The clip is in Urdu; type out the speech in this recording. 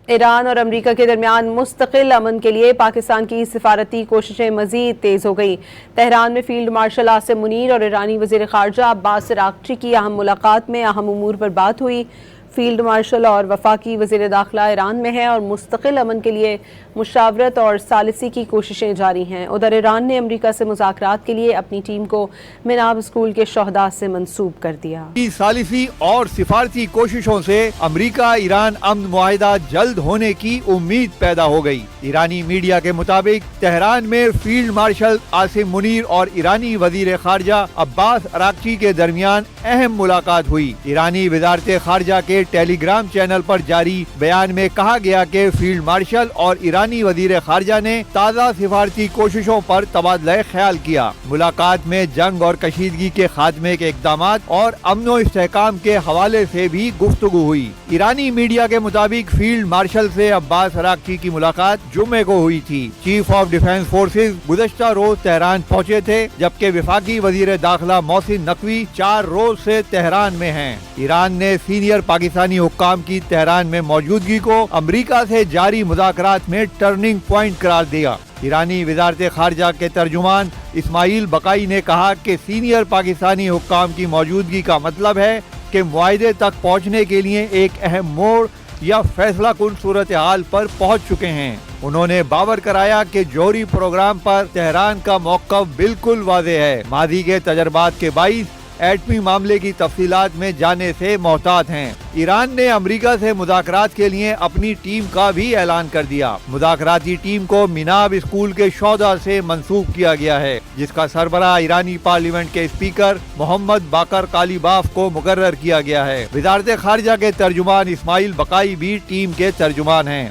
ایران اور امریکہ کے درمیان مستقل امن کے لیے پاکستان کی سفارتی کوششیں مزید تیز ہو گئی۔ تہران میں فیلڈ مارشل عاصم منیر اور ایرانی وزیر خارجہ عباس اراغچی کی اہم ملاقات میں اہم امور پر بات ہوئی۔ فیلڈ مارشل اور وفاقی وزیر داخلہ ایران میں ہیں اور مستقل امن کے لیے مشاورت اور ثالثی کی کوششیں جاری ہیں۔ ادھر ایران نے امریکہ سے مذاکرات کے لیے اپنی ٹیم کو مناب اسکول کے شہداء سے منسوب کر دیا۔ ثالثی اور سفارتی کوششوں سے امریکہ ایران امن معاہدہ جلد ہونے کی امید پیدا ہو گئی۔ ایرانی میڈیا کے مطابق تہران میں فیلڈ مارشل عاصم منیر اور ایرانی وزیر خارجہ عباس اراغچی کے درمیان اہم ملاقات ہوئی۔ ایرانی وزارت خارجہ کے ٹیلی گرام چینل پر جاری بیان میں کہا گیا کہ فیلڈ مارشل اور ایرانی وزیر خارجہ نے تازہ سفارتی کوششوں پر تبادلہ خیال کیا۔ ملاقات میں جنگ اور کشیدگی کے خاتمے کے اقدامات اور امن و استحکام کے حوالے سے بھی گفتگو ہوئی۔ ایرانی میڈیا کے مطابق فیلڈ مارشل سے عباس اراغچی کی ملاقات جمعے کو ہوئی تھی۔ چیف آف ڈیفنس فورسز گزشتہ روز تہران پہنچے تھے، جبکہ وفاقی وزیر داخلہ محسن نقوی 4 روز سے تہران میں ہیں۔ ایران نے سینئر پاکستانی حکام کی تہران میں موجودگی کو امریکہ سے جاری مذاکرات میں ٹرننگ پوائنٹ قرار دیا۔ ایرانی وزارت خارجہ کے ترجمان اسماعیل بقائی نے کہا کہ سینئر پاکستانی حکام کی موجودگی کا مطلب ہے کہ معاہدے تک پہنچنے کے لیے ایک اہم موڑ یا فیصلہ کن صورتحال پر پہنچ چکے ہیں۔ انہوں نے باور کرایا کہ جوہری پروگرام پر تہران کا موقف بالکل واضح ہے، ماضی کے تجربات کے باعث ایٹمی معاملے کی تفصیلات میں جانے سے محتاط ہیں۔ ایران نے امریکہ سے مذاکرات کے لیے اپنی ٹیم کا بھی اعلان کر دیا۔ مذاکراتی ٹیم کو مناب اسکول کے شہداء سے منسوب کیا گیا ہے، جس کا سربراہ ایرانی پارلیمنٹ کے اسپیکر محمد باقر قالیباف کو مقرر کیا گیا ہے۔ وزارت خارجہ کے ترجمان اسماعیل بقائی بھی ٹیم کے ترجمان ہیں۔